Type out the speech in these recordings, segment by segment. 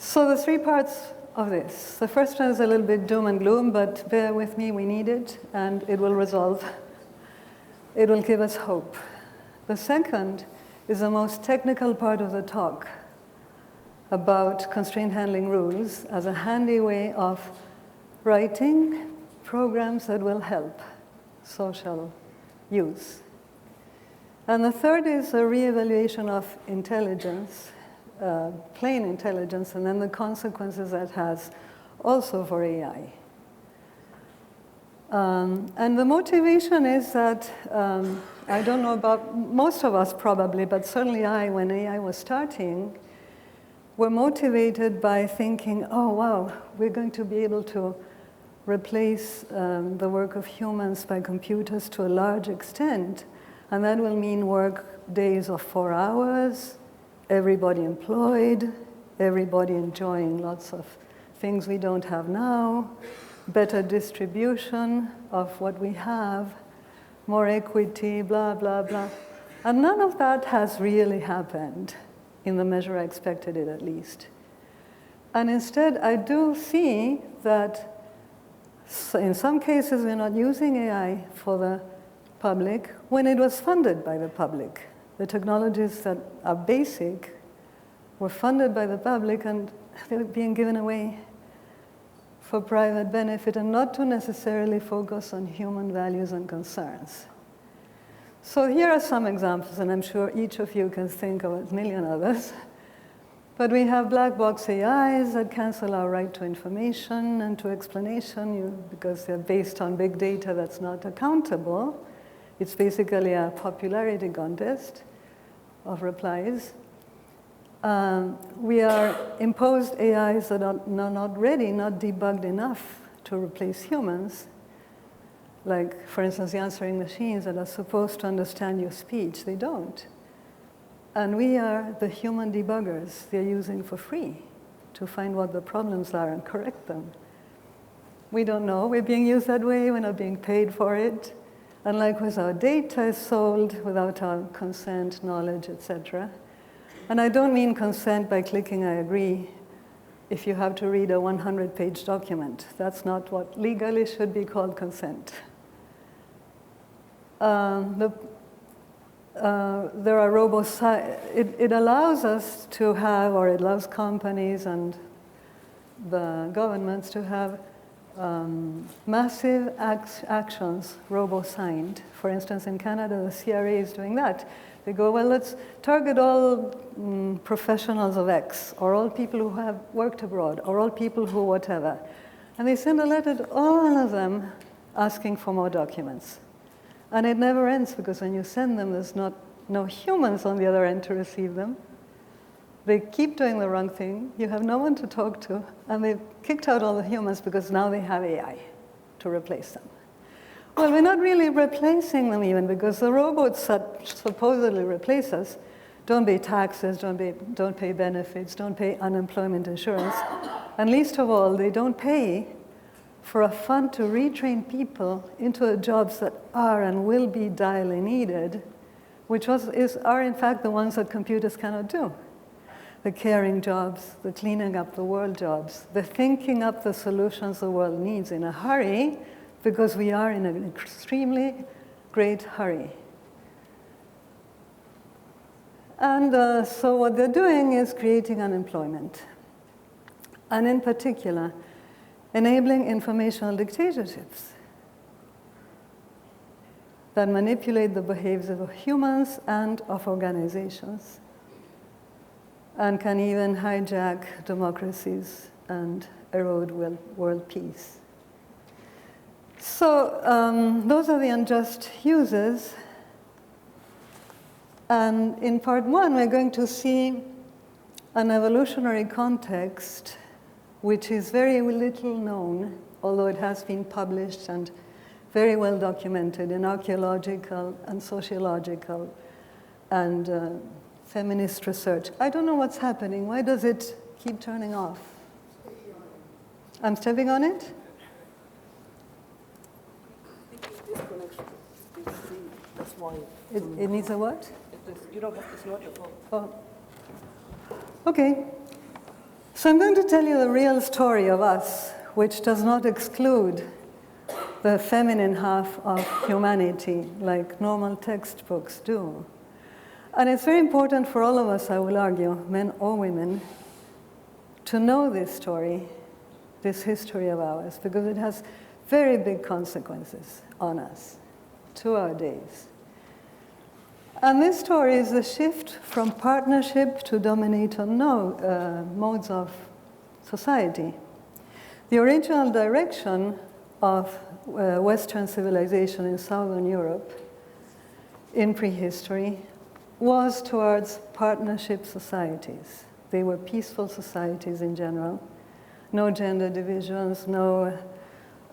So the three parts of this. The first one is a little bit doom and gloom, but bear with me, we need it, and it will resolve. It will give us hope. The second is the most technical part of the talk about constraint handling rules as a handy way of writing programs that will help social use. And the third is a reevaluation of intelligence, plain intelligence, and then the consequences that has also for AI. And the motivation is that, I don't know about most of us probably, but certainly I, when AI was starting, were motivated by thinking, oh wow, we're going to be able to replace the work of humans by computers to a large extent, and that will mean work days of 4 hours, everybody employed, everybody enjoying lots of things we don't have now, better distribution of what we have, more equity, blah, blah, blah. And none of that has really happened in the measure I expected it, at least. And instead, I do see that in some cases, we're not using AI for the public when it was funded by the public. The technologies that are basic were funded by the public, and they were being given away for private benefit and not to necessarily focus on human values and concerns. So here are some examples, and I'm sure each of you can think of a million others. But we have black box AIs that cancel our right to information and to explanation because they're based on big data that's not accountable. It's basically a popularity contest of replies. We are imposed AIs that are not ready, not debugged enough to replace humans. Like, for instance, the answering machines that are supposed to understand your speech, they don't. And we are the human debuggers they're using for free to find what the problems are and correct them. We don't know. We're being used that way. We're not being paid for it. And likewise, our data is sold without our consent, knowledge, etc. And I don't mean consent by clicking I agree if you have to read a 100-page document. That's not what legally should be called consent. There are it allows us to have, or it allows companies and the governments to have massive actions robo-signed. For instance, in Canada, the CRA is doing that. They go, well, let's target all professionals of X, or all people who have worked abroad, or all people who whatever. And they send a letter to all of them asking for more documents. And it never ends, because when you send them, there's no humans on the other end to receive them. They keep doing the wrong thing. You have no one to talk to. And they've kicked out all the humans because now they have AI to replace them. Well, we're not really replacing them even, because the robots that supposedly replace us don't pay taxes, don't pay benefits, don't pay unemployment insurance. And least of all, they don't pay for a fund to retrain people into jobs that are and will be direly needed, which are in fact the ones that computers cannot do. The caring jobs, the cleaning up the world jobs, the thinking up the solutions the world needs in a hurry, because we are in an extremely great hurry. And so what they're doing is creating unemployment. And in particular, enabling informational dictatorships that manipulate the behavior of humans and of organizations, and can even hijack democracies and erode world peace. So those are the unjust uses. And in part one, we're going to see an evolutionary context which is very little known, although it has been published and very well documented in archaeological and sociological and feminist research. I don't know what's happening. Why does it keep turning off? I'm stepping on it? That's why. It needs a what? You don't have to, it's not your fault. Oh. Okay. So I'm going to tell you the real story of us, which does not exclude the feminine half of humanity, like normal textbooks do. And it's very important for all of us, I will argue, men or women, to know this story, this history of ours, because it has very big consequences on us, to our days. And this story is the shift from partnership to dominator modes of society. The original direction of Western civilization in Southern Europe in prehistory was towards partnership societies. They were peaceful societies in general. No gender divisions, none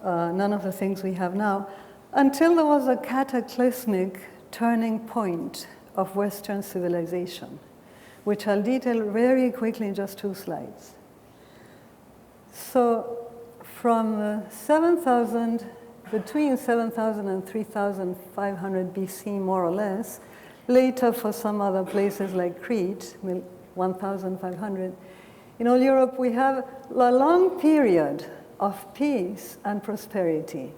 of the things we have now, until there was a cataclysmic turning point of Western civilization, which I'll detail very quickly in just 2 slides. So from between 7,000 and 3,500 BC, more or less, later for some other places like Crete, 1,500, in all Europe we have a long period of peace and prosperity,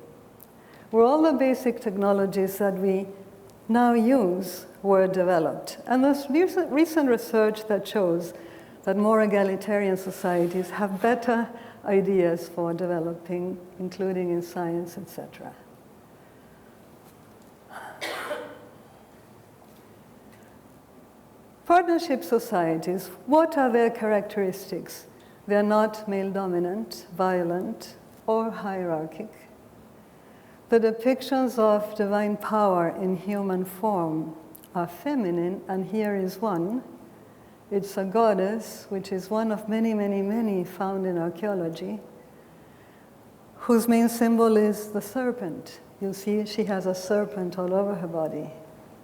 where all the basic technologies that we now use were developed. And there's recent research that shows that more egalitarian societies have better ideas for developing, including in science, etc. Partnership societies, what are their characteristics? They're not male-dominant, violent, or hierarchic. The depictions of divine power in human form are feminine, and here is one. It's a goddess, which is one of many, many, many found in archaeology, whose main symbol is the serpent. You'll see she has a serpent all over her body,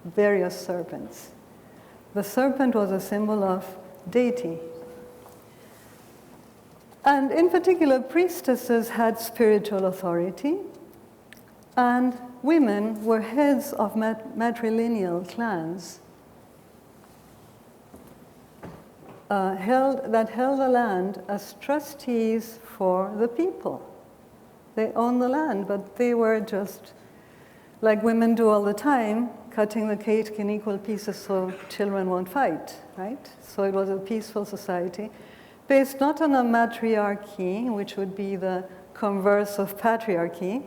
various serpents. The serpent was a symbol of deity. And in particular, priestesses had spiritual authority, and women were heads of matrilineal clans that held the land as trustees for the people. They owned the land, but they were just, like women do all the time, cutting the cake in equal pieces so children won't fight, right? So it was a peaceful society, based not on a matriarchy, which would be the converse of patriarchy,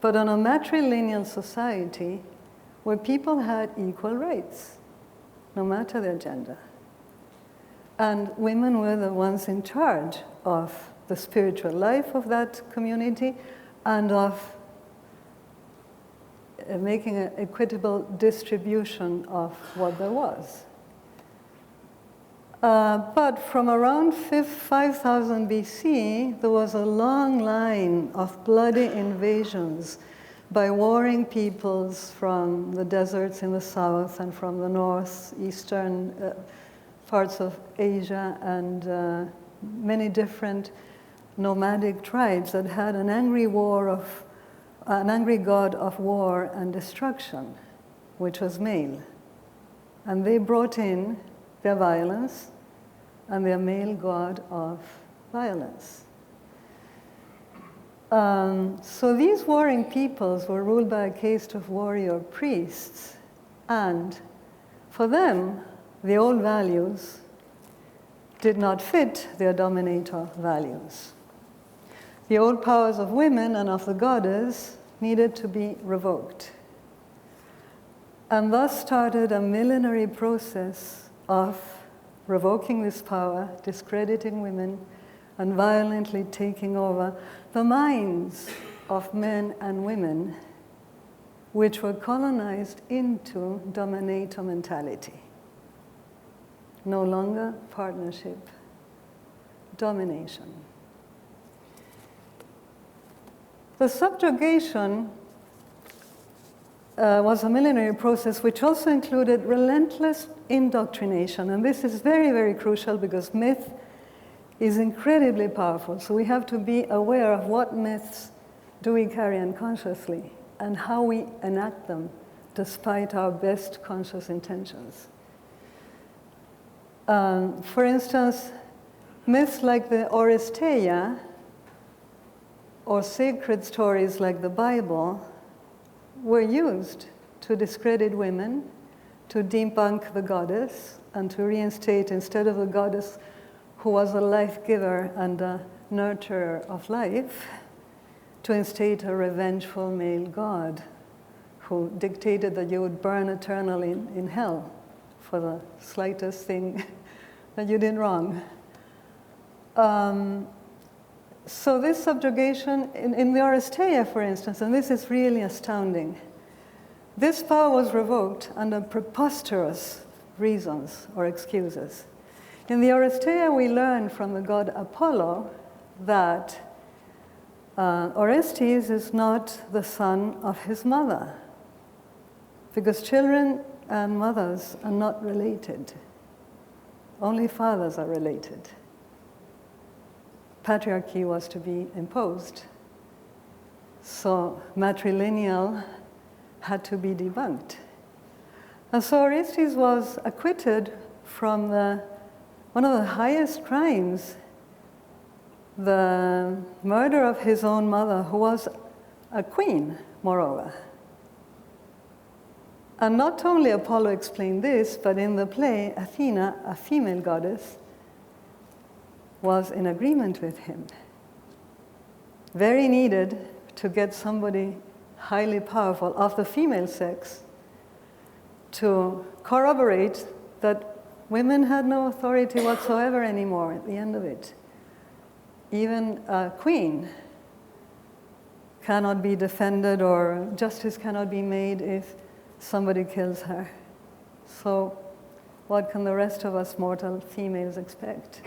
but on a matrilineal society where people had equal rights, no matter their gender. And women were the ones in charge of the spiritual life of that community and of making an equitable distribution of what there was. But from around 5,000 BC, there was a long line of bloody invasions by warring peoples from the deserts in the south and from the northeastern parts of Asia, and many different nomadic tribes that had an angry god of war and destruction, which was male. And they brought in their violence and their male god of violence. So these warring peoples were ruled by a caste of warrior priests, and for them, the old values did not fit their dominator values. The old powers of women and of the goddess needed to be revoked. And thus started a millenary process of revoking this power, discrediting women, and violently taking over the minds of men and women, which were colonized into dominator mentality. No longer partnership, domination. The subjugation was a millenary process which also included relentless indoctrination. And this is very, very crucial because myth is incredibly powerful. So we have to be aware of what myths do we carry unconsciously and how we enact them despite our best conscious intentions. For instance, myths like the Oresteia, or sacred stories like the Bible, were used to discredit women, to debunk the goddess, and to reinstate, instead of the goddess who was a life giver and a nurturer of life, to instate a revengeful male god who dictated that you would burn eternally in hell for the slightest thing that you did wrong. So this subjugation, in the Oresteia, for instance, and this is really astounding, this power was revoked under preposterous reasons or excuses. In the Oresteia, we learn from the god Apollo that Orestes is not the son of his mother, because children and mothers are not related. Only fathers are related. Patriarchy was to be imposed. So matrilineal had to be debunked. And so Orestes was acquitted from one of the highest crimes, the murder of his own mother, who was a queen, moreover. And not only Apollo explained this, but in the play, Athena, a female goddess, was in agreement with him. Very needed to get somebody highly powerful of the female sex to corroborate that women had no authority whatsoever anymore at the end of it. Even a queen cannot be defended, or justice cannot be made if somebody kills her. So what can the rest of us mortal females expect?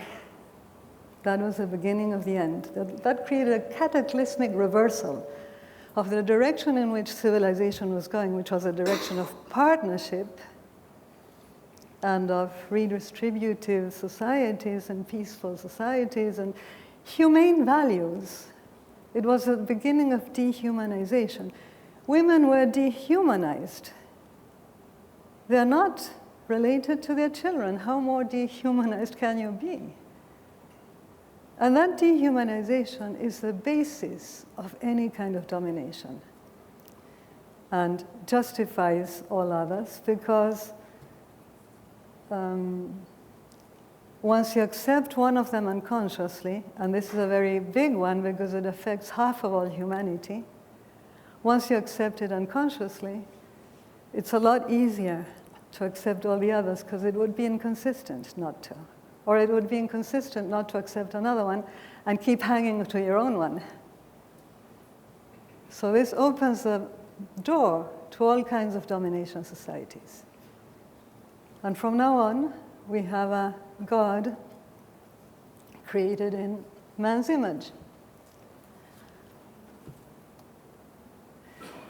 That was the beginning of the end. That created a cataclysmic reversal of the direction in which civilization was going, which was a direction of partnership and of redistributive societies and peaceful societies and humane values. It was the beginning of dehumanization. Women were dehumanized. They're not related to their children. How more dehumanized can you be? And that dehumanization is the basis of any kind of domination and justifies all others, because once you accept one of them unconsciously, and this is a very big one because it affects half of all humanity, once you accept it unconsciously, it's a lot easier to accept all the others, because it would be inconsistent not to. Or it would be inconsistent not to accept another one and keep hanging to your own one. So this opens the door to all kinds of domination societies. And from now on, we have a God created in man's image.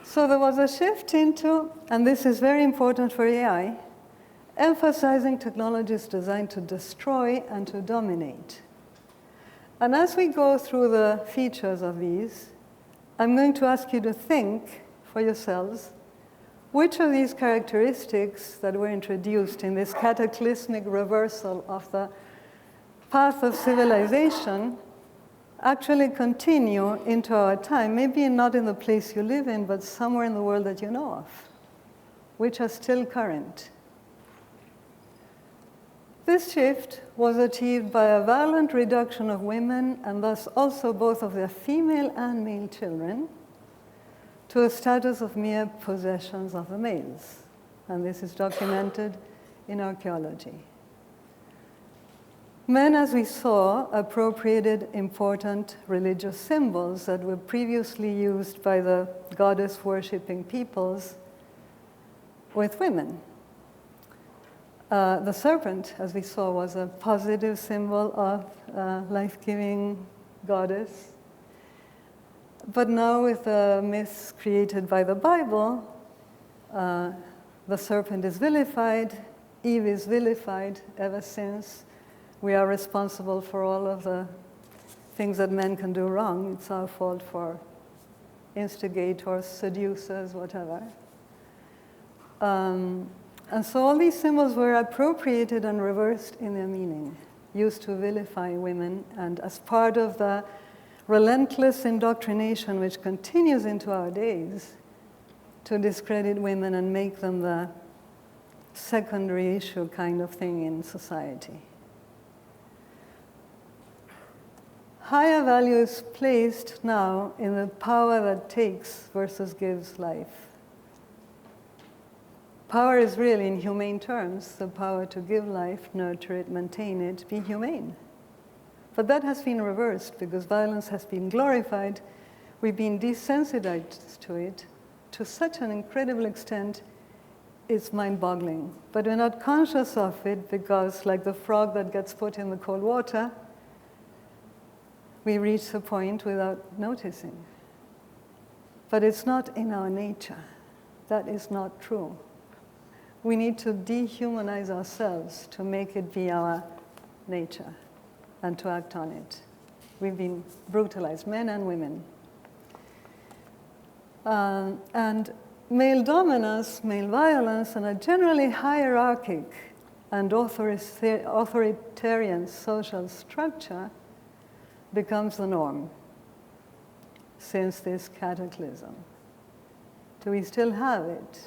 So there was a shift into, and this is very important for AI, emphasizing technologies designed to destroy and to dominate. And as we go through the features of these, I'm going to ask you to think for yourselves which of these characteristics that were introduced in this cataclysmic reversal of the path of civilization actually continue into our time, maybe not in the place you live in, but somewhere in the world that you know of, which are still current. This shift was achieved by a violent reduction of women, and thus also both of their female and male children, to a status of mere possessions of the males. And this is documented in archaeology. Men, as we saw, appropriated important religious symbols that were previously used by the goddess-worshipping peoples with women. The serpent, as we saw, was a positive symbol of life-giving goddess. But now with the myths created by the Bible, the serpent is vilified, Eve is vilified ever since. We are responsible for all of the things that men can do wrong. It's our fault for instigators, seducers, whatever. And so all these symbols were appropriated and reversed in their meaning. used to vilify women, and as part of the relentless indoctrination which continues into our days to discredit women and make them the secondary issue kind of thing in society. Higher value is placed now in the power that takes versus gives life. Power is really, in humane terms, the power to give life, nurture it, maintain it, be humane. But that has been reversed because violence has been glorified. We've been desensitized to it to such an incredible extent, it's mind-boggling. But we're not conscious of it because, like the frog that gets put in the cold water, we reach the point without noticing. But it's not in our nature. That is not true. We need to dehumanize ourselves to make it be our nature and to act on it. We've been brutalized, men and women. And male dominance, male violence, and a generally hierarchic and authoritarian social structure becomes the norm since this cataclysm. Do we still have it?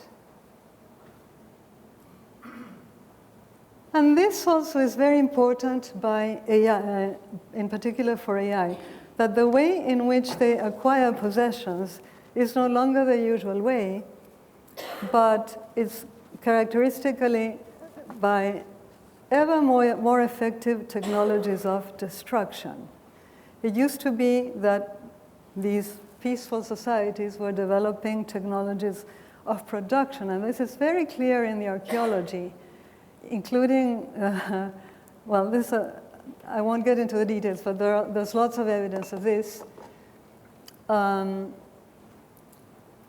And this also is very important by AI, in particular for AI, that the way in which they acquire possessions is no longer the usual way, but it's characteristically by ever more effective technologies of destruction. It used to be that these peaceful societies were developing technologies of production, and this is very clear in the archaeology, including, well, this, I won't get into the details, but there's lots of evidence of this. And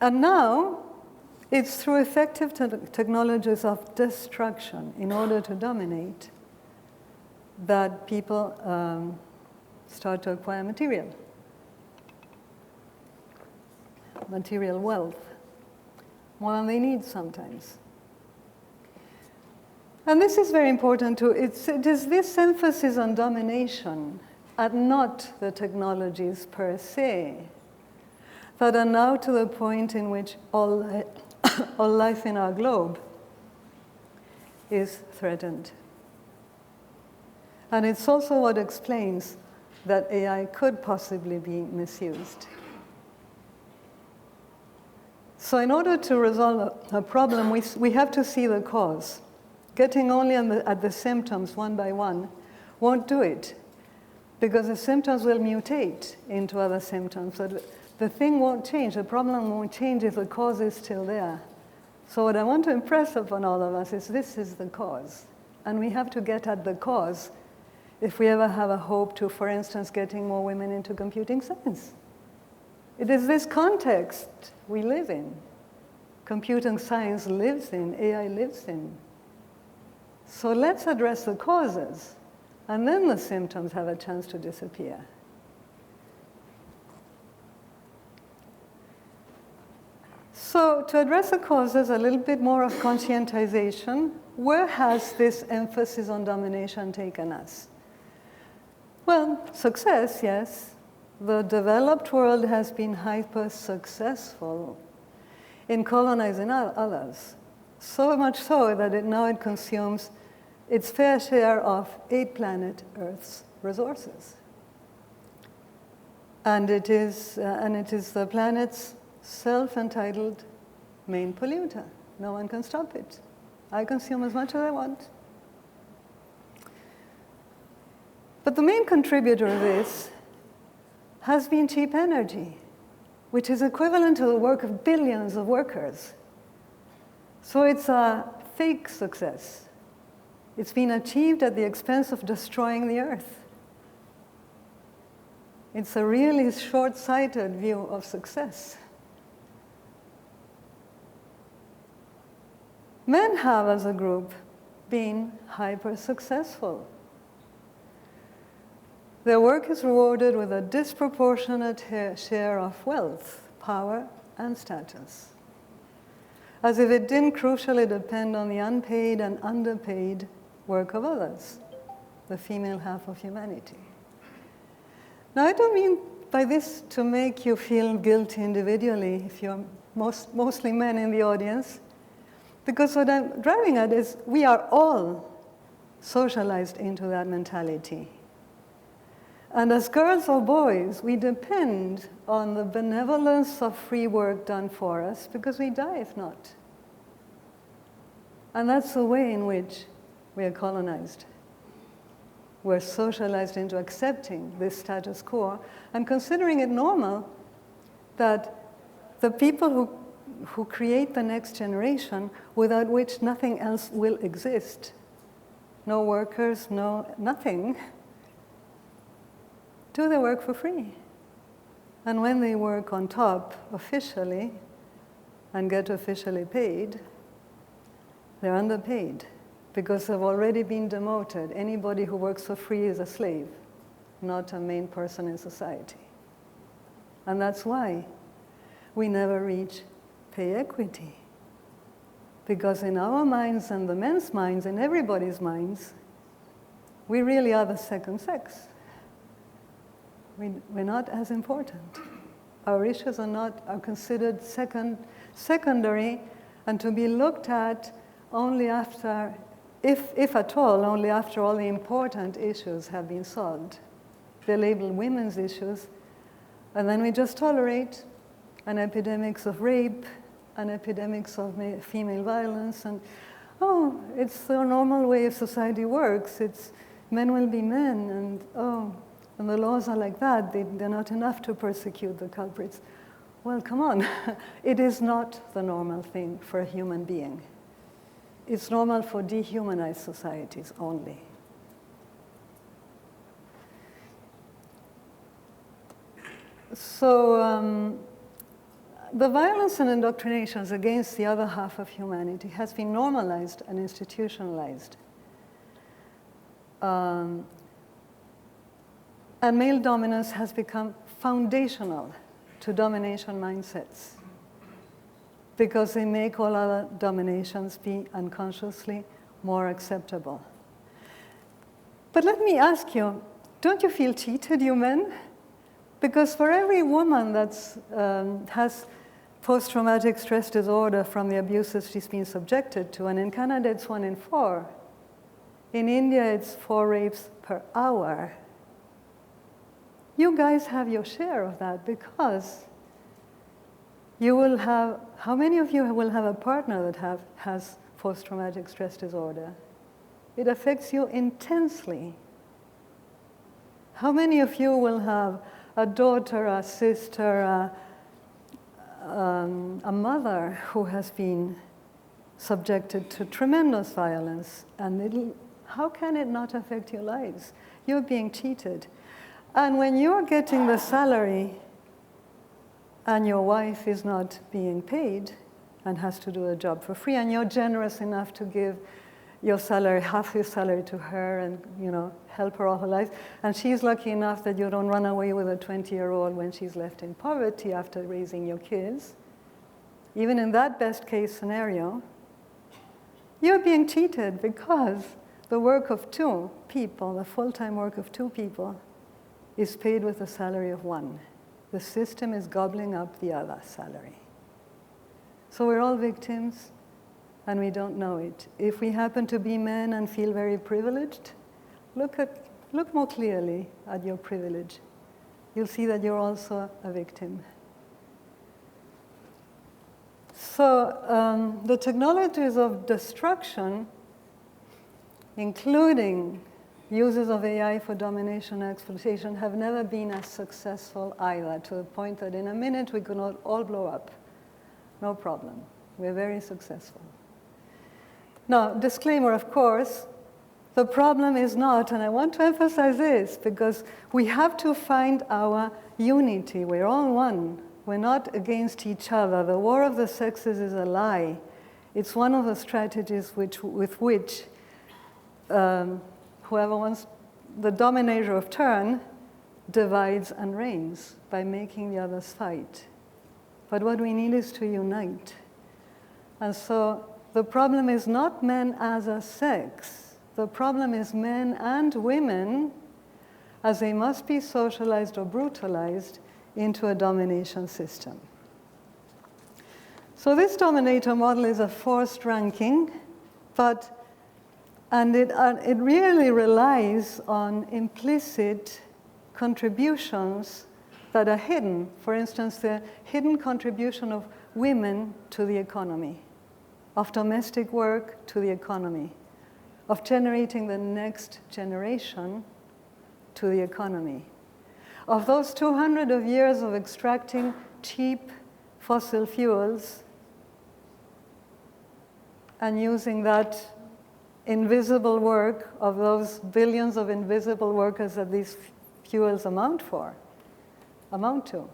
now, it's through effective technologies of destruction in order to dominate that people start to acquire material wealth, more than they need sometimes. And this is very important too. It is this emphasis on domination and not the technologies per se that are now to the point in which all life in our globe is threatened. And it's also what explains that AI could possibly be misused. So in order to resolve a problem, we have to see the cause. Getting only at the symptoms one by one won't do it, because the symptoms will mutate into other symptoms. So the thing won't change, the problem won't change if the cause is still there. So what I want to impress upon all of us is this is the cause. And we have to get at the cause if we ever have a hope to, for instance, getting more women into computing science. It is this context we live in. Computing science lives in, AI lives in. So let's address the causes, and then the symptoms have a chance to disappear. So to address the causes, a little bit more of conscientization. Where has this emphasis on domination taken us? Well, success, yes. The developed world has been hyper-successful in colonizing others. So much so that it consumes its fair share of 8-planet Earth's resources. And it is the planet's self-entitled main polluter. No one can stop it. I consume as much as I want. But the main contributor of this has been cheap energy, which is equivalent to the work of billions of workers. So it's a fake success. It's been achieved at the expense of destroying the Earth. It's a really short-sighted view of success. Men have, as a group, been hyper-successful. Their work is rewarded with a disproportionate share of wealth, power, and status, as if it didn't crucially depend on the unpaid and underpaid work of others. the female half of humanity. Now, I don't mean by this to make you feel guilty individually if you're mostly men in the audience, because what I'm driving at is we are all socialized into that mentality. And as girls or boys, we depend on the benevolence of free work done for us because we die if not. And that's the way in which we are colonized. We're socialized into accepting this status quo and considering it normal that the people who create the next generation, without which nothing else will exist, no workers, nothing, do their work for free. And when they work on top officially and get officially paid, they're underpaid because they've already been demoted. Anybody who works for free is a slave, not a main person in society. And that's why we never reach pay equity. Because in our minds and the men's minds, in everybody's minds, we really are the second sex. We're not as important. Our issues are considered secondary and to be looked at only after, if at all, only after all the important issues have been solved. They label women's issues, and then we just tolerate an epidemics of rape, an epidemics of female violence, and it's the normal way of society works. It's men will be men, and the laws are like that. They're not enough to persecute the culprits. Well, come on. It is not the normal thing for a human being. It's normal for dehumanized societies only. So the violence and indoctrinations against the other half of humanity has been normalized and institutionalized. And male dominance has become foundational to domination mindsets because they make all other dominations be unconsciously more acceptable. But let me ask you, don't you feel cheated, you men? Because for every woman that has post-traumatic stress disorder from the abuses she's been subjected to, and in Canada it's 1 in 4. In India it's 4 rapes per hour. You guys have your share of that because you will have, how many of you will have a partner that has post-traumatic stress disorder? It affects you intensely. How many of you will have a daughter, a sister, a mother who has been subjected to tremendous violence? And how can it not affect your lives? You're being cheated. And when you're getting the salary and your wife is not being paid and has to do a job for free, and you're generous enough to give your salary, half your salary to her and help her all her life, and she's lucky enough that you don't run away with a 20-year-old when she's left in poverty after raising your kids, even in that best case scenario, you're being cheated because the work of 2 people, the full-time work of 2 people, is paid with a salary of 1. The system is gobbling up the other salary. So we're all victims, and we don't know it. If we happen to be men and feel very privileged, look more clearly at your privilege. You'll see that you're also a victim. So the technologies of destruction, including uses of AI for domination and exploitation, have never been as successful either, to the point that in a minute we could all blow up. No problem. We're very successful. Now, disclaimer, of course, the problem is not, and I want to emphasize this, because we have to find our unity. We're all one. We're not against each other. The war of the sexes is a lie. It's one of the strategies with which whoever wants the dominator of turn divides and reigns by making the others fight. But what we need is to unite. And so the problem is not men as a sex, The problem is men and women, as they must be socialized or brutalized into a domination system. So this dominator model is a forced ranking, and it really relies on implicit contributions that are hidden. For instance, the hidden contribution of women to the economy, of domestic work to the economy, of generating the next generation to the economy. Of those 200 of years of extracting cheap fossil fuels and using that invisible work of those billions of invisible workers that these fuels amount to.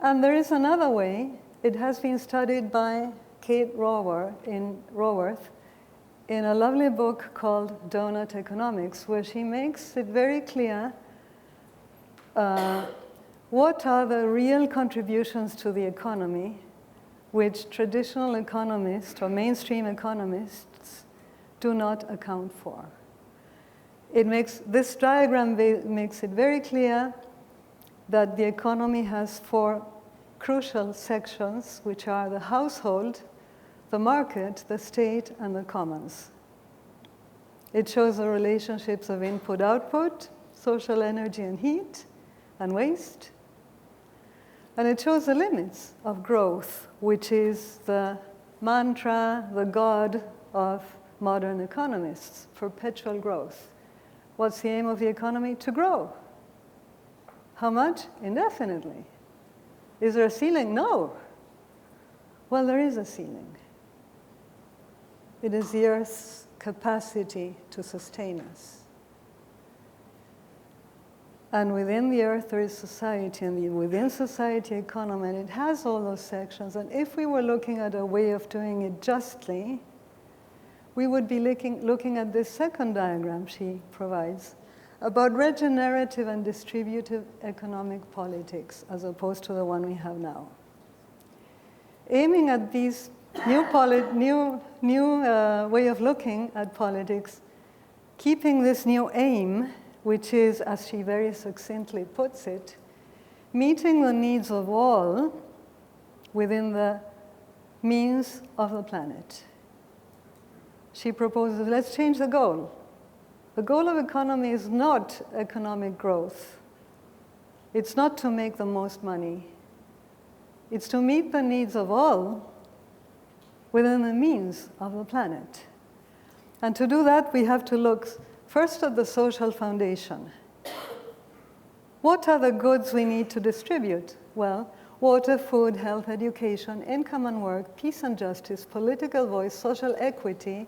And there is another way. It has been studied by Kate Raworth in a lovely book called Donut Economics, where she makes it very clear what are the real contributions to the economy which traditional economists or mainstream economists do not account for. This diagram makes it very clear that the economy has 4 crucial sections, which are the household, the market, the state, and the commons. It shows the relationships of input-output, social energy and heat, and waste. And it shows the limits of growth, which is the mantra, the god of modern economists, perpetual growth. What's the aim of the economy? To grow. How much? Indefinitely. Is there a ceiling? No. Well, there is a ceiling. It is the Earth's capacity to sustain us. And within the Earth, there is society, and within society, economy, and it has all those sections. And if we were looking at a way of doing it justly, we would be looking at this second diagram she provides about regenerative and distributive economic politics, as opposed to the one we have now. Aiming at these new way of looking at politics, keeping this new aim, which is, as she very succinctly puts it, meeting the needs of all within the means of the planet. She proposes, let's change the goal. The goal of economy is not economic growth. It's not to make the most money. It's to meet the needs of all within the means of the planet. And to do that, we have to look first at the social foundation. What are the goods we need to distribute? Well, water, food, health, education, income and work, peace and justice, political voice, social equity,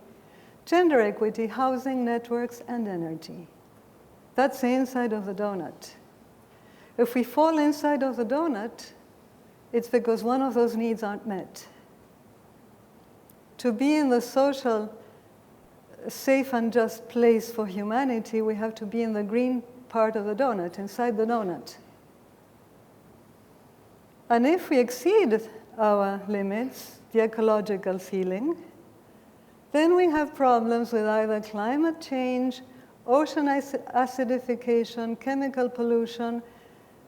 gender equity, housing, networks, and energy. That's the inside of the donut. If we fall inside of the donut, it's because one of those needs aren't met. To be in the social, safe and just place for humanity, we have to be in the green part of the donut, inside the donut. And if we exceed our limits, the ecological ceiling, then we have problems with either climate change, ocean acidification, chemical pollution,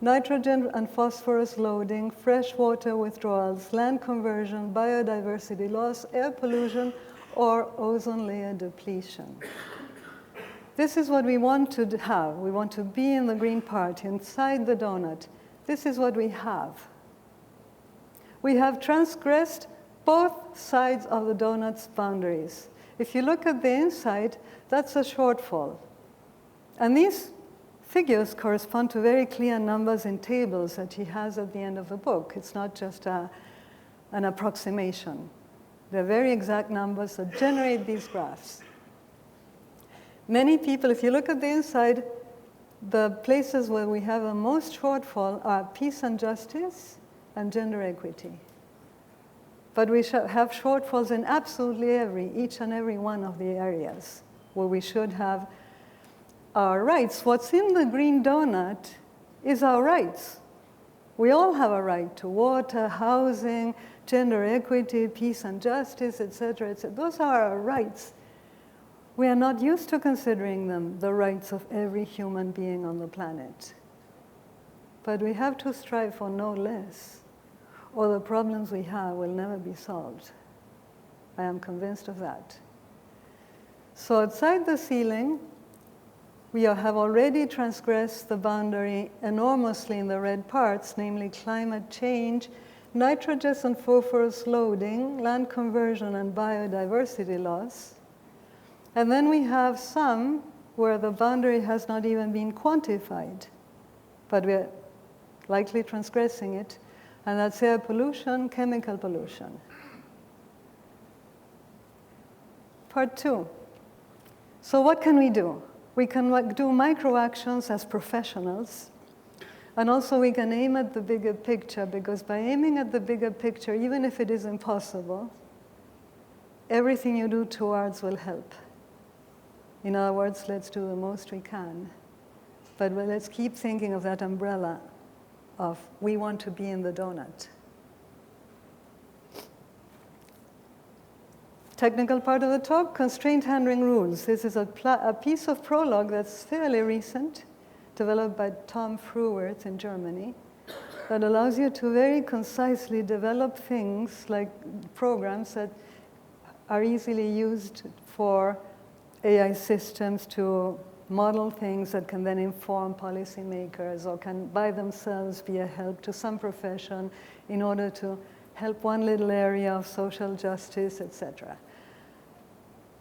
nitrogen and phosphorus loading, freshwater withdrawals, land conversion, biodiversity loss, air pollution, or ozone layer depletion. This is what we want to have. We want to be in the green part, inside the donut. This is what we have. We have transgressed both sides of the donut's boundaries. If you look at the inside, that's a shortfall. And these figures correspond to very clear numbers in tables that he has at the end of the book. It's not just an approximation. They're very exact numbers that generate these graphs. Many people, if you look at the inside, the places where we have the most shortfall are peace and justice and gender equity. But we have shortfalls in absolutely each and every one of the areas where we should have our rights. What's in the green donut is our rights. We all have a right to water, housing, gender equity, peace and justice, etc., etc. Those are our rights. We are not used to considering them the rights of every human being on the planet. But we have to strive for no less, or the problems we have will never be solved. I am convinced of that. So outside the ceiling, we have already transgressed the boundary enormously in the red parts, namely climate change, nitrogen and phosphorus loading, land conversion, and biodiversity loss. And then we have some where the boundary has not even been quantified, but we're likely transgressing it, and that's air pollution, chemical pollution. Part 2. So what can we do? We can do micro actions as professionals, and also we can aim at the bigger picture, because by aiming at the bigger picture, even if it is impossible, everything you do towards will help. In other words, let's do the most we can. But let's keep thinking of that umbrella of we want to be in the donut. Technical part of the talk, Constraint Handling Rules. This is a piece of prologue that's fairly recent, developed by Tom Fruwerth in Germany, that allows you to very concisely develop things like programs that are easily used for AI systems to model things that can then inform policymakers or can by themselves be a help to some profession in order to help one little area of social justice, etc.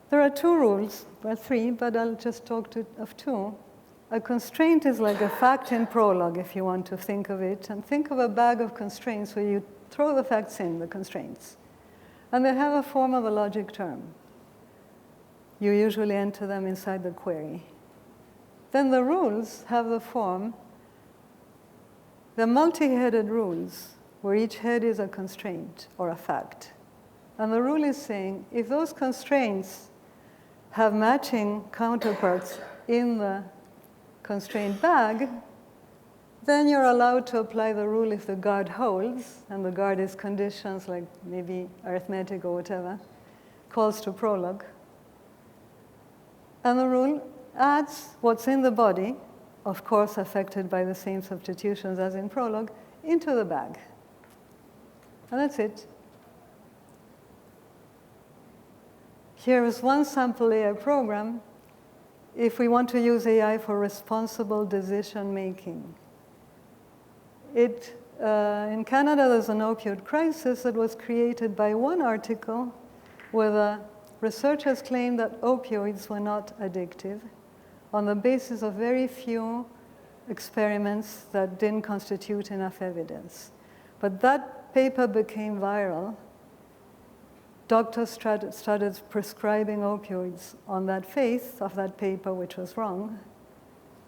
There are 2 rules, or 3, but I'll just talk of 2. A constraint is like a fact in prologue, if you want to think of it. And think of a bag of constraints where you throw the facts in, the constraints. And they have a form of a logic term. You usually enter them inside the query. Then the rules have the form, they're multi-headed rules, where each head is a constraint or a fact. And the rule is saying, if those constraints have matching counterparts in the constraint bag, then you're allowed to apply the rule if the guard holds, and the guard is conditions like maybe arithmetic or whatever, calls to prologue. And the rule adds what's in the body, of course affected by the same substitutions as in prologue, into the bag. And that's it. Here is one sample AI program if we want to use AI for responsible decision making. In Canada, there's an opioid crisis that was created by one article where the researchers claimed that opioids were not addictive on the basis of very few experiments that didn't constitute enough evidence. But that paper became viral. Doctors started prescribing opioids on that faith of that paper, which was wrong.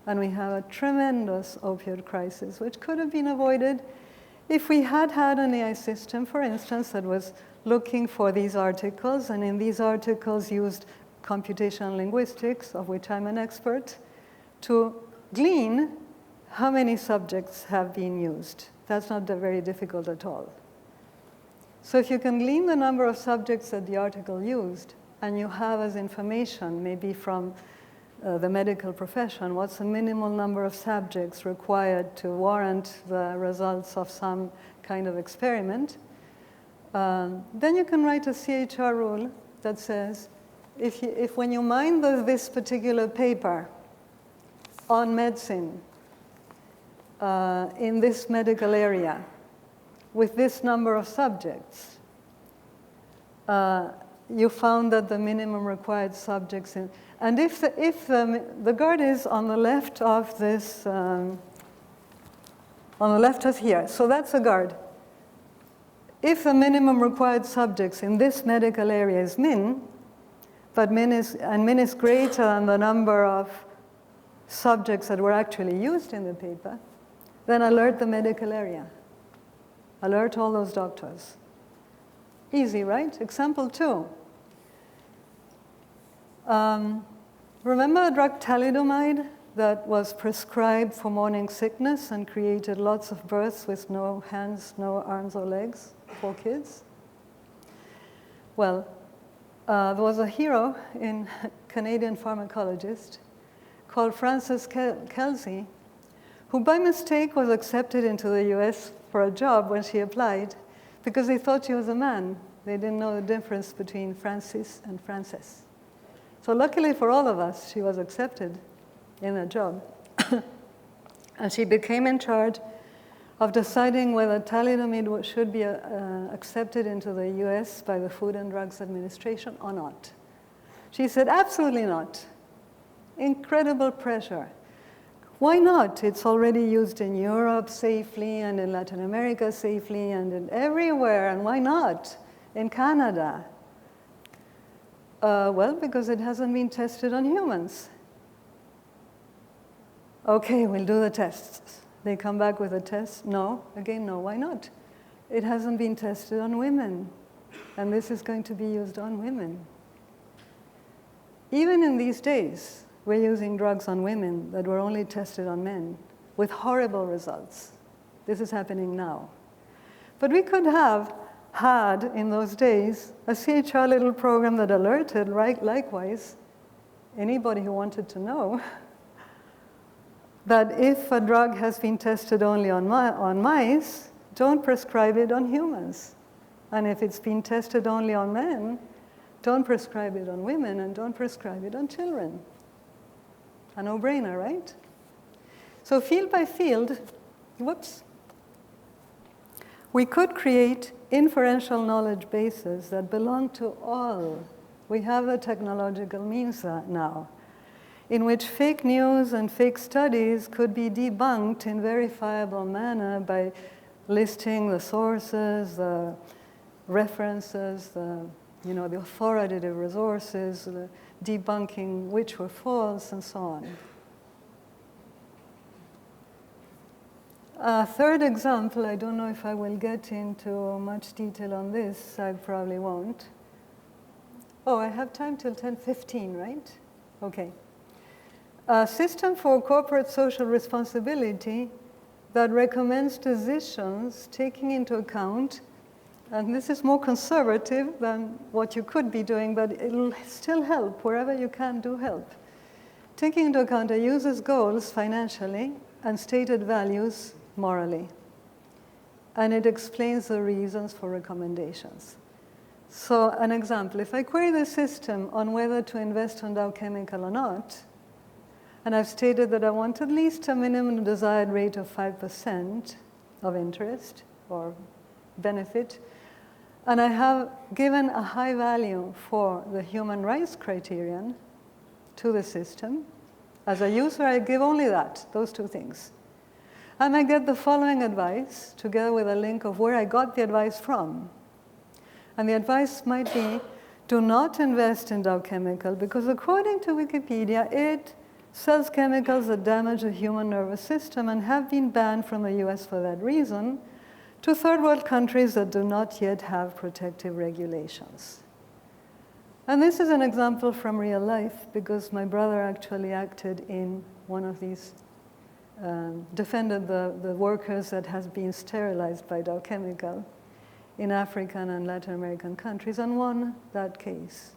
And we have a tremendous opioid crisis, which could have been avoided if we had had an AI system, for instance, that was looking for these articles, and in these articles used computational linguistics, of which I'm an expert, to glean how many subjects have been used. That's not very difficult at all. So if you can glean the number of subjects that the article used, and you have as information, maybe from the medical profession, what's the minimal number of subjects required to warrant the results of some kind of experiment, then you can write a CHR rule that says, if when you mine this particular paper on medicine in this medical area with this number of subjects, you found that the minimum required subjects and if the guard is on the left of this, on the left of here, so that's a guard. If the minimum required subjects in this medical area is min, but min is greater than the number of subjects that were actually used in the paper, then alert the medical area. Alert all those doctors. Easy, right? Example 2. Remember the drug thalidomide that was prescribed for morning sickness and created lots of births with no hands, no arms or legs for kids? Well, There was a hero in Canadian pharmacologist called Frances Kelsey, who by mistake was accepted into the US for a job when she applied because they thought she was a man. They didn't know the difference between Francis and Frances. So luckily for all of us, she was accepted in a job. And she became in charge of deciding whether thalidomide should be accepted into the US by the Food and Drugs Administration or not. She said, absolutely not. Incredible pressure. Why not? It's already used in Europe safely and in Latin America safely and in everywhere, and why not? In Canada. Well, because it hasn't been tested on humans. Okay, we'll do the tests. They come back with a test. No, again, no, why not? It hasn't been tested on women, and this is going to be used on women. Even in these days, we're using drugs on women that were only tested on men with horrible results. This is happening now. But we could have had, in those days, a CHR little program that alerted, right, likewise, anybody who wanted to know that if a drug has been tested only on mice, don't prescribe it on humans. And if it's been tested only on men, don't prescribe it on women and don't prescribe it on children. A no-brainer, right? So field by field, we could create inferential knowledge bases that belong to all. We have the technological means now, in which fake news and fake studies could be debunked in verifiable manner by listing the sources, the references, the authoritative resources, the debunking which were false, and so on. A third example, I don't know if I will get into much detail on this, I probably won't. Oh, I have time till 10:15, right? Okay. A system for corporate social responsibility that recommends decisions taking into account, and this is more conservative than what you could be doing, but it'll still help wherever you can do help. Taking into account a user's goals financially and stated values morally. And it explains the reasons for recommendations. So an example, if I query the system on whether to invest on Dow Chemical or not, and I've stated that I want at least a minimum desired rate of 5% of interest or benefit, and I have given a high value for the human rights criterion to the system, as a user, I give only that, those two things. And I get the following advice, together with a link of where I got the advice from. And the advice might be, do not invest in Dow Chemical, because according to Wikipedia, it sells chemicals that damage the human nervous system and have been banned from the US for that reason to third world countries that do not yet have protective regulations. And this is an example from real life, because my brother actually acted in one of these, defended the workers that has been sterilized by Dow Chemical in African and Latin American countries, and won that case.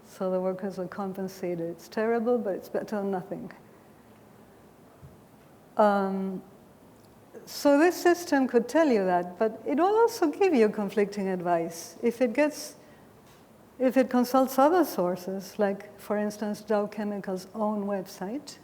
So the workers are compensated. It's terrible, but it's better than nothing. So this system could tell you that, but it will also give you conflicting advice. If it consults other sources, like, for instance, Dow Chemical's own website,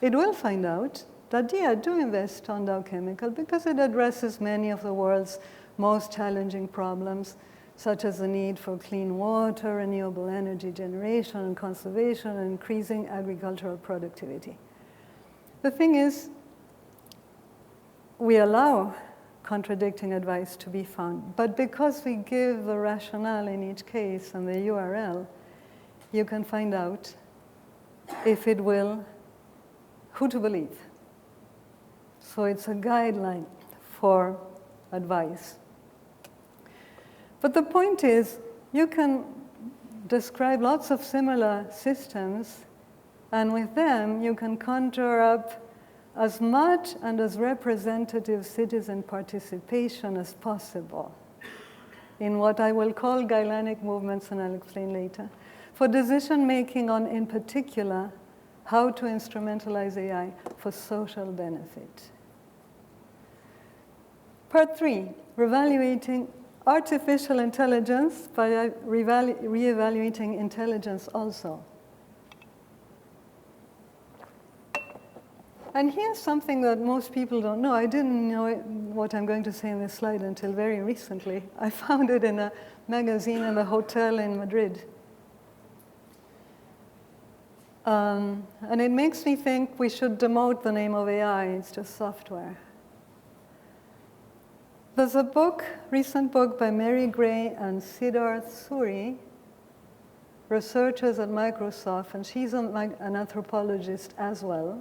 it will find out that, yeah, do invest on Dow Chemical because it addresses many of the world's most challenging problems, such as the need for clean water, renewable energy generation and conservation, and increasing agricultural productivity. The thing is, we allow contradicting advice to be found, but because we give the rationale in each case and the URL, you can find out if it will, who to believe. So it's a guideline for advice. But the point is, you can describe lots of similar systems, and with them, you can conjure up as much and as representative citizen participation as possible. in what I will call Guyline movements, and I'll explain later, for decision making on, in particular, how to instrumentalize AI for social benefit. Part 3, reevaluating artificial intelligence by reevaluating intelligence also. And here's something that most people don't know. I didn't know what I'm going to say in this slide until very recently. I found it in a magazine in the hotel in Madrid. And it makes me think we should demote the name of AI. It's just software. There's a book, recent book by Mary Gray and Siddharth Suri, researchers at Microsoft, and she's an anthropologist as well,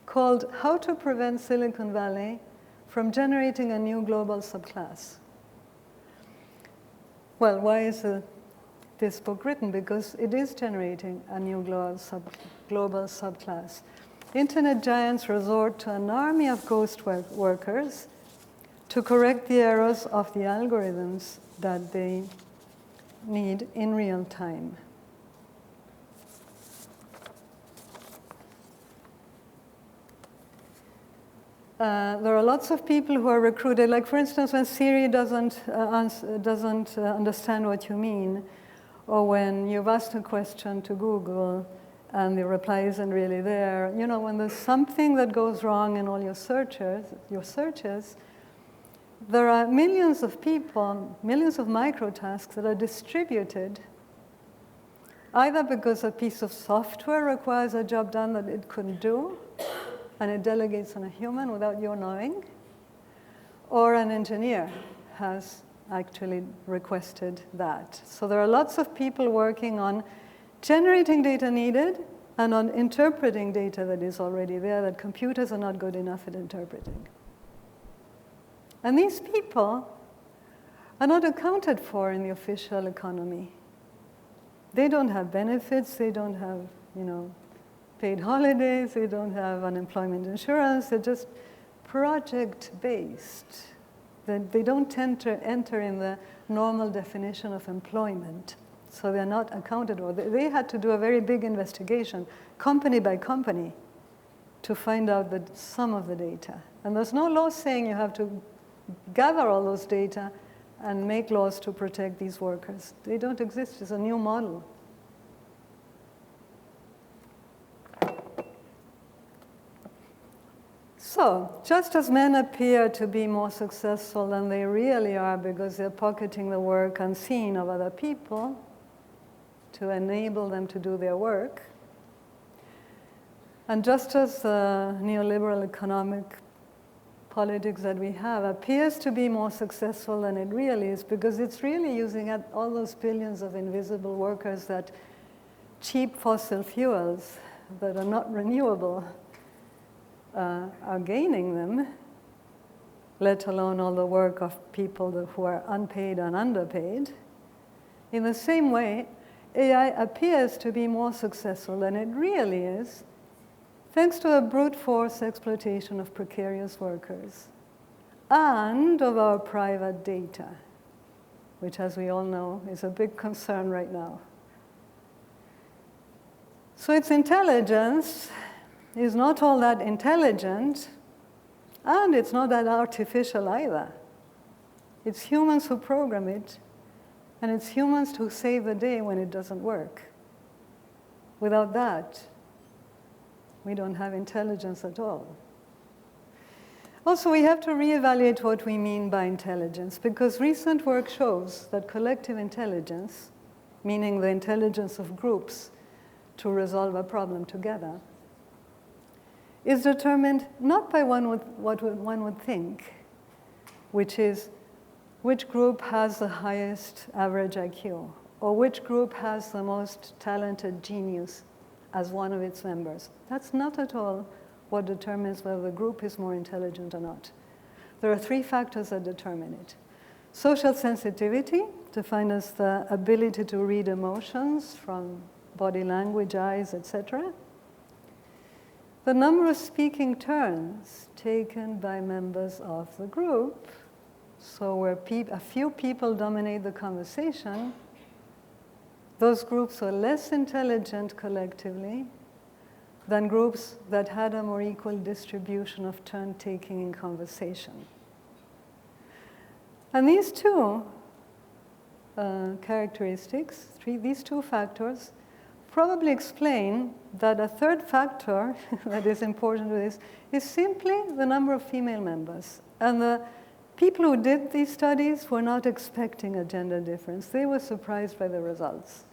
called How to Prevent Silicon Valley from Generating a New Global Subclass. Well, why is this book written? Because it is generating a new global subclass. Internet giants resort to an army of ghost workers to correct the errors of the algorithms that they need in real time. There are lots of people who are recruited. Like, for instance, when Siri doesn't understand what you mean, or when you've asked a question to Google and the reply isn't really there. You know, when there's something that goes wrong in all your searches, there are millions of people, millions of microtasks that are distributed either because a piece of software requires a job done that it couldn't do, and it delegates on a human without your knowing, or an engineer has actually requested that. So there are lots of people working on generating data needed and on interpreting data that is already there that computers are not good enough at interpreting. And these people are not accounted for in the official economy. They don't have benefits, they don't have, paid holidays, they don't have unemployment insurance, they're just project-based. They don't tend to enter in the normal definition of employment. So they're not accounted for. They had to do a very big investigation, company by company, to find out some of the data. And there's no law saying you have to gather all those data and make laws to protect these workers. They don't exist. It's a new model. So, just as men appear to be more successful than they really are because they're pocketing the work unseen of other people to enable them to do their work, and just as the neoliberal economic politics that we have appears to be more successful than it really is because it's really using all those billions of invisible workers that cheap fossil fuels that are not renewable are gaining them, let alone all the work of people who are unpaid and underpaid. In the same way, AI appears to be more successful than it really is, thanks to a brute force exploitation of precarious workers and of our private data, which, as we all know, is a big concern right now. So its intelligence is not all that intelligent, and it's not that artificial either. It's humans who program it, and it's humans who save the day when it doesn't work. Without that, we don't have intelligence at all. Also, we have to reevaluate what we mean by intelligence, because recent work shows that collective intelligence, meaning the intelligence of groups to resolve a problem together, is determined not by what one would think, which is which group has the highest average IQ, or which group has the most talented genius as one of its members. That's not at all what determines whether the group is more intelligent or not. There are 3 factors that determine it. Social sensitivity, defined as the ability to read emotions from body language, eyes, etc. The number of speaking turns taken by members of the group, so where a few people dominate the conversation, those groups are less intelligent collectively than groups that had a more equal distribution of turn-taking in conversation. And these two characteristics, these two factors, probably explain that a third factor that is important to this is simply the number of female members. And the people who did these studies were not expecting a gender difference. They were surprised by the results.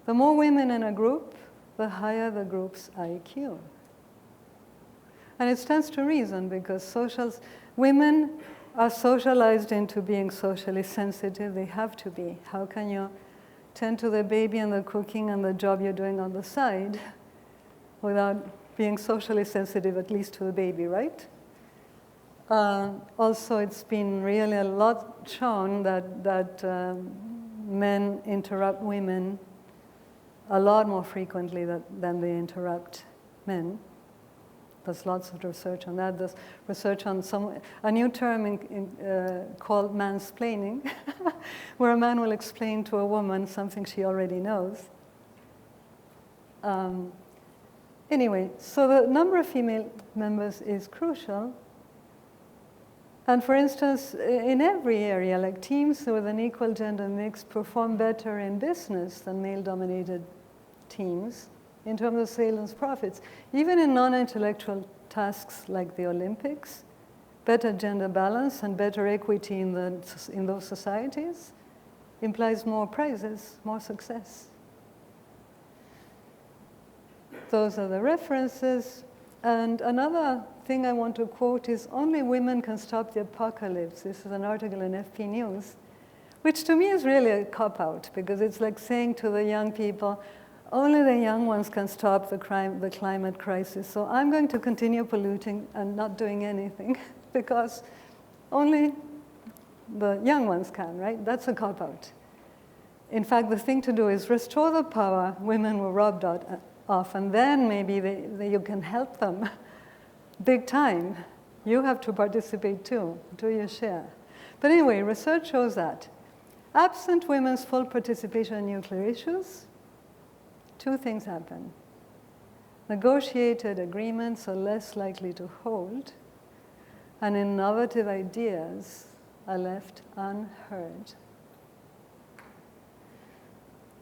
The more women in a group, the higher the group's IQ. And it stands to reason because women are socialized into being socially sensitive. They have to be. How can you tend to the baby and the cooking and the job you're doing on the side without being socially sensitive, at least to the baby, right? Also, it's been really a lot shown that men interrupt women a lot more frequently than they interrupt men. There's lots of research on that. There's research on a new term called mansplaining, where a man will explain to a woman something she already knows. Anyway, so the number of female members is crucial. And for instance, in every area, like teams with an equal gender mix perform better in business than male-dominated teams in terms of sales and profits. Even in non-intellectual tasks like the Olympics, better gender balance and better equity in those societies implies more prizes, more success. Those are the references. And another thing I want to quote is, only women can stop the apocalypse. This is an article in FP News, which to me is really a cop-out, because it's like saying to the young people, only the young ones can stop the climate crisis. So I'm going to continue polluting and not doing anything because only the young ones can, right? That's a cop-out. In fact, the thing to do is restore the power women were robbed of, and then maybe you can help them big time. You have to participate too, do your share. But anyway, research shows that absent women's full participation in nuclear issues, two things happen. Negotiated agreements are less likely to hold, and innovative ideas are left unheard.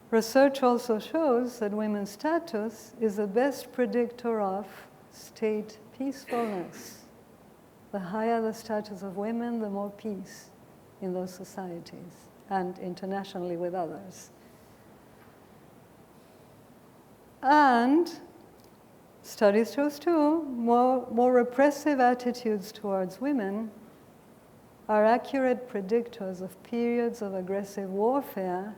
Research also shows that women's status is the best predictor of state peacefulness. The higher the status of women, the more peace in those societies and internationally with others. And studies show too, more repressive attitudes towards women are accurate predictors of periods of aggressive warfare,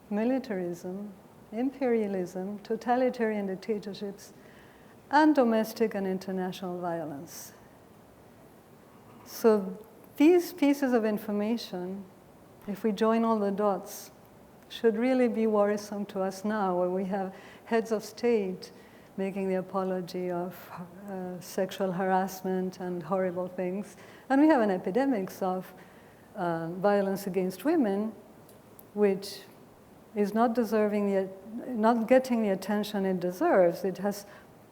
militarism, imperialism, totalitarian dictatorships, and domestic and international violence. So these pieces of information, if we join all the dots, should really be worrisome to us now, where we have heads of state making the apology of sexual harassment and horrible things. And we have an epidemic of violence against women, which is not getting the attention it deserves. It has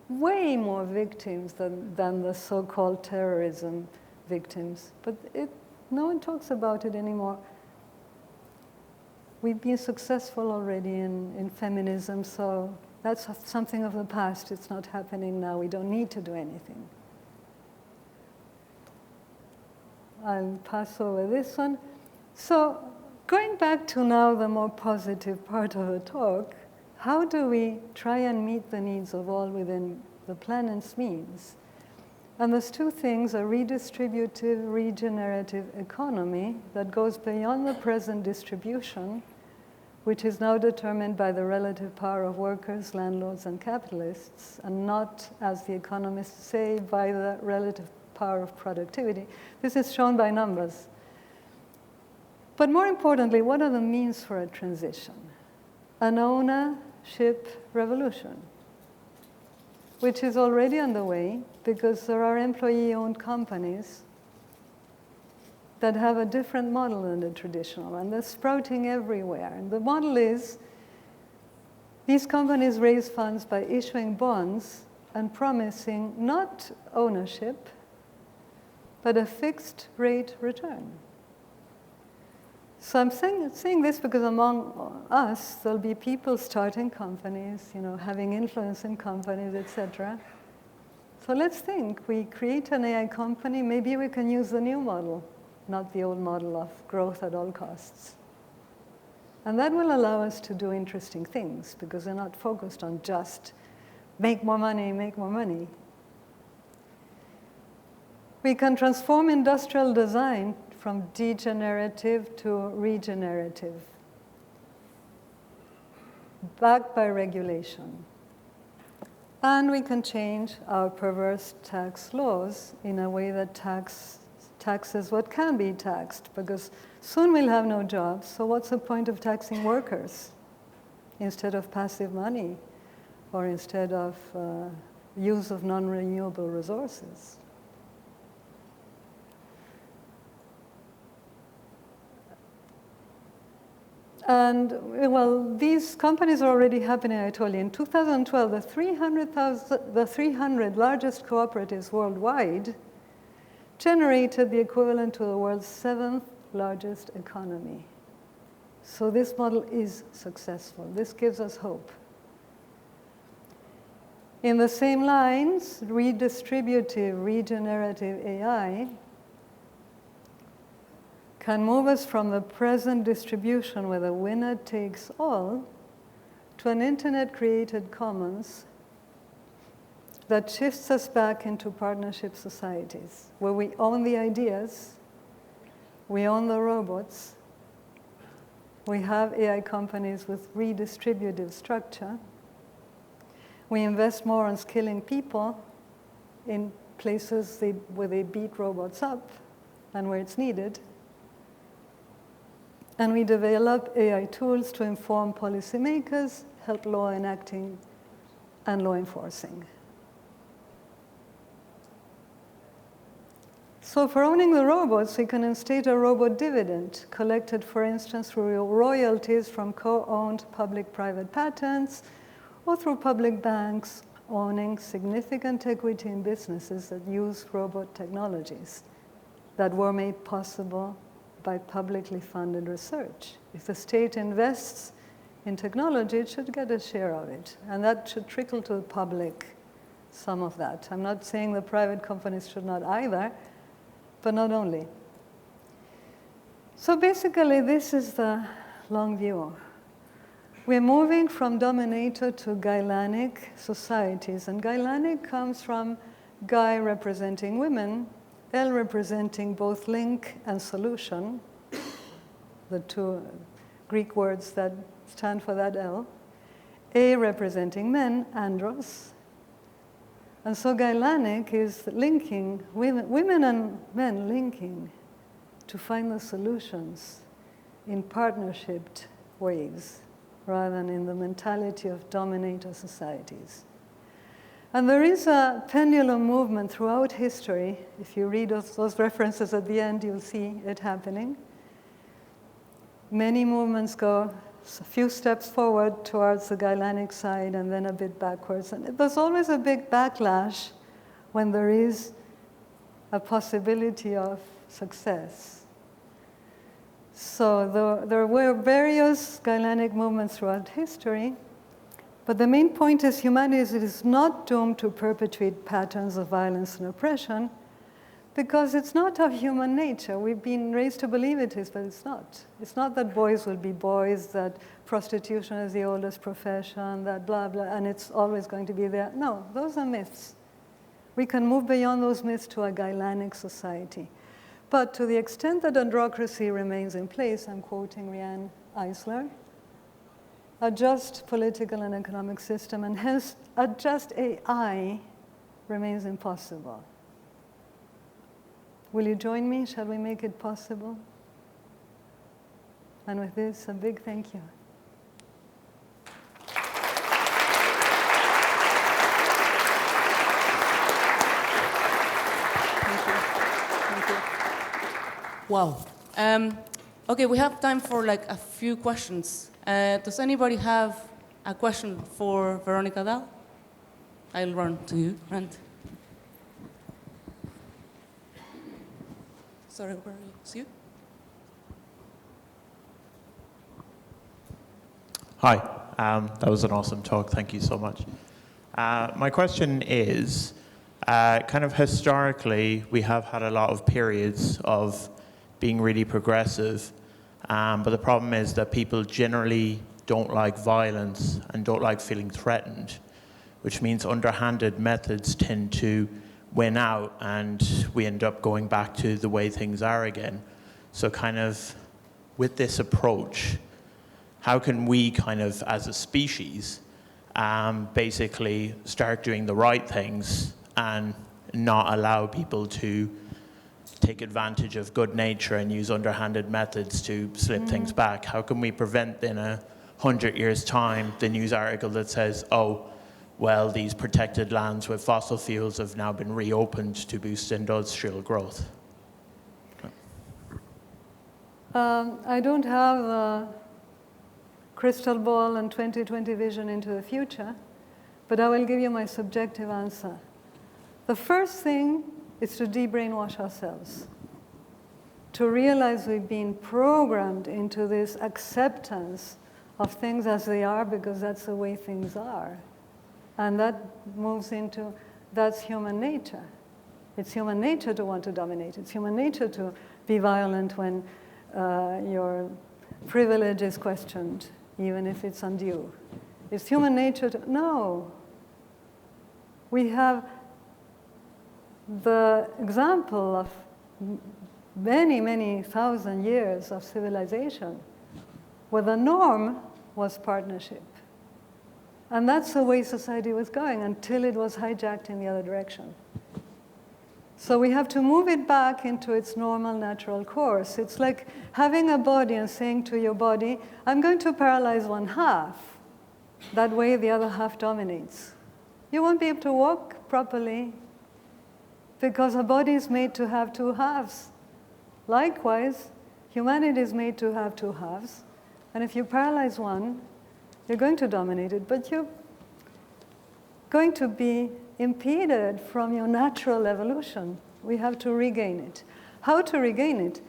way more victims than the so-called terrorism victims. But no one talks about it anymore. We've been successful already in feminism, so that's something of the past. It's not happening now. We don't need to do anything. I'll pass over this one. So going back to now the more positive part of the talk, how do we try and meet the needs of all within the planet's means? And there's two things: a redistributive, regenerative economy that goes beyond the present distribution, which is now determined by the relative power of workers, landlords, and capitalists, and not, as the economists say, by the relative power of productivity. This is shown by numbers. But more importantly, what are the means for a transition? An ownership revolution, which is already underway because there are employee-owned companies that have a different model than the traditional one. They're sprouting everywhere. And the model is these companies raise funds by issuing bonds and promising not ownership, but a fixed rate return. So I'm saying this because among us, there'll be people starting companies, having influence in companies, etc. So let's think, we create an AI company, maybe we can use the new model, not the old model of growth at all costs. And that will allow us to do interesting things because we're not focused on just make more money, make more money. We can transform industrial design from degenerative to regenerative, backed by regulation. And we can change our perverse tax laws in a way that taxes what can be taxed, because soon we'll have no jobs, so what's the point of taxing workers instead of passive money or instead of use of non-renewable resources? And, well, these companies are already happening, I told you. In 2012, the 300 largest cooperatives worldwide generated the equivalent to the world's 7th largest economy. So this model is successful. This gives us hope. In the same lines, redistributive, regenerative AI can move us from the present distribution where the winner takes all to an internet-created commons that shifts us back into partnership societies where we own the ideas, we own the robots, we have AI companies with redistributive structure, we invest more on skilling people in places where they beat robots up and where it's needed, and we develop AI tools to inform policymakers, help law enacting, and law enforcing. So for owning the robots, we can instate a robot dividend, collected, for instance, through royalties from co-owned public-private patents, or through public banks owning significant equity in businesses that use robot technologies that were made possible by publicly funded research. If the state invests in technology, it should get a share of it. And that should trickle to the public, some of that. I'm not saying the private companies should not either, but not only. So basically, this is the long view. We're moving from dominator to Guyline societies. And Guyline comes from Guy representing women, L representing both link and solution, the two Greek words that stand for that L. A representing men, andros. And so Guyline is linking, women and men linking to find the solutions in partnershiped ways, rather than in the mentality of dominator societies. And there is a pendulum movement throughout history. If you read those references at the end, you'll see it happening. Many movements go a few steps forward towards the Guyline side and then a bit backwards. And there's always a big backlash when there is a possibility of success. So there were various Guyline movements throughout history. But the main point is humanity is not doomed to perpetuate patterns of violence and oppression because it's not of human nature. We've been raised to believe it is, but it's not. It's not that boys will be boys, that prostitution is the oldest profession, that blah, blah, and it's always going to be there. No, those are myths. We can move beyond those myths to a Guyline society. But to the extent that androcracy remains in place, I'm quoting Rianne Eisler, a just political and economic system, and hence a just AI remains impossible. Will you join me? Shall we make it possible? And with this, a big thank you. Thank you. Thank you. Wow. Okay, we have time for like a few questions. Does anybody have a question for Veronica Dahl? I'll run to you, Rand. Sorry, where are you? It's you? Hi, that was an awesome talk. Thank you so much. My question is, kind of historically, we have had a lot of periods of being really progressive, but the problem is that people generally don't like violence and don't like feeling threatened, which means underhanded methods tend to win out and we end up going back to the way things are again. So kind of with this approach, how can we kind of, as a species, basically start doing the right things and not allow people to take advantage of good nature and use underhanded methods to slip things back? How can we prevent in 100 years' time the news article that says, oh, well, these protected lands with fossil fuels have now been reopened to boost industrial growth? I don't have a crystal ball and 2020 vision into the future, but I will give you my subjective answer. The first thing is to de-brainwash ourselves, to realize we've been programmed into this acceptance of things as they are because that's the way things are. And that moves into, that's human nature. It's human nature to want to dominate. It's human nature to be violent when your privilege is questioned, even if it's undue. It's human nature to, no. We have the example of many, many thousand years of civilization where the norm was partnership. And that's the way society was going until it was hijacked in the other direction. So we have to move it back into its normal, natural course. It's like having a body and saying to your body, I'm going to paralyze one half. That way the other half dominates. You won't be able to walk properly because a body is made to have two halves. Likewise, humanity is made to have two halves. And if you paralyze one, you're going to dominate it, but you're going to be impeded from your natural evolution. We have to regain it. How to regain it?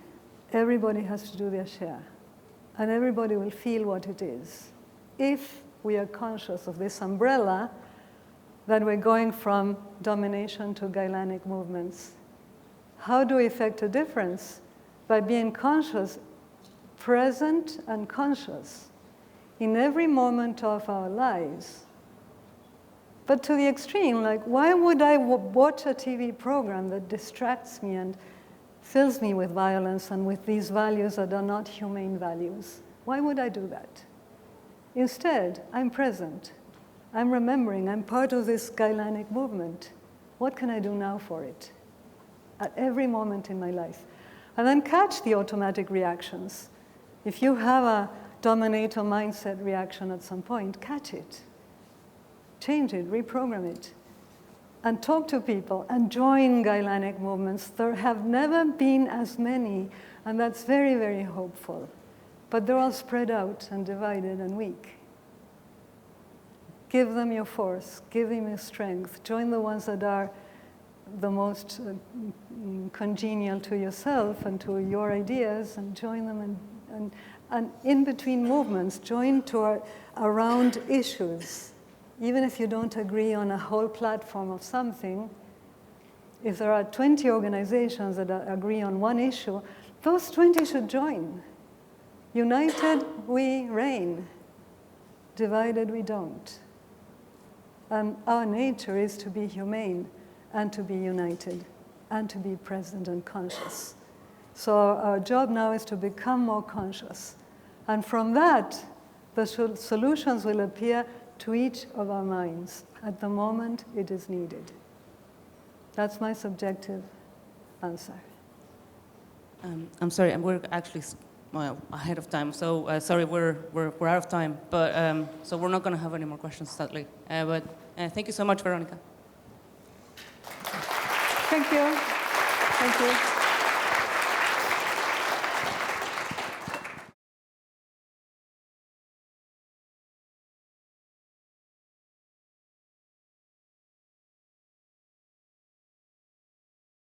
Everybody has to do their share. And everybody will feel what it is. If we are conscious of this umbrella, that we're going from domination to Guyline movements. How do we effect a difference? By being conscious, present and conscious in every moment of our lives. But to the extreme, like, why would I watch a TV program that distracts me and fills me with violence and with these values that are not humane values? Why would I do that? Instead, I'm present. I'm remembering. I'm part of this Guyline movement. What can I do now for it? At every moment in my life. And then catch the automatic reactions. If you have a dominator mindset reaction at some point, catch it. Change it, reprogram it, and talk to people and join Guyline movements. There have never been as many, and that's very, very hopeful. But they're all spread out and divided and weak. Give them your force, give them your strength. Join the ones that are the most congenial to yourself and to your ideas, and join them. And in between movements, join around issues. Even if you don't agree on a whole platform of something, if there are 20 organizations that agree on one issue, those 20 should join. United, we reign. Divided, we don't. And our nature is to be humane and to be united and to be present and conscious. So our job now is to become more conscious. And from that, the solutions will appear to each of our minds at the moment it is needed. That's my subjective answer. I'm sorry, we're actually ahead of time. So sorry, we're out of time. But so we're not going to have any more questions, sadly. But thank you so much, Veronica. Thank you. Thank you.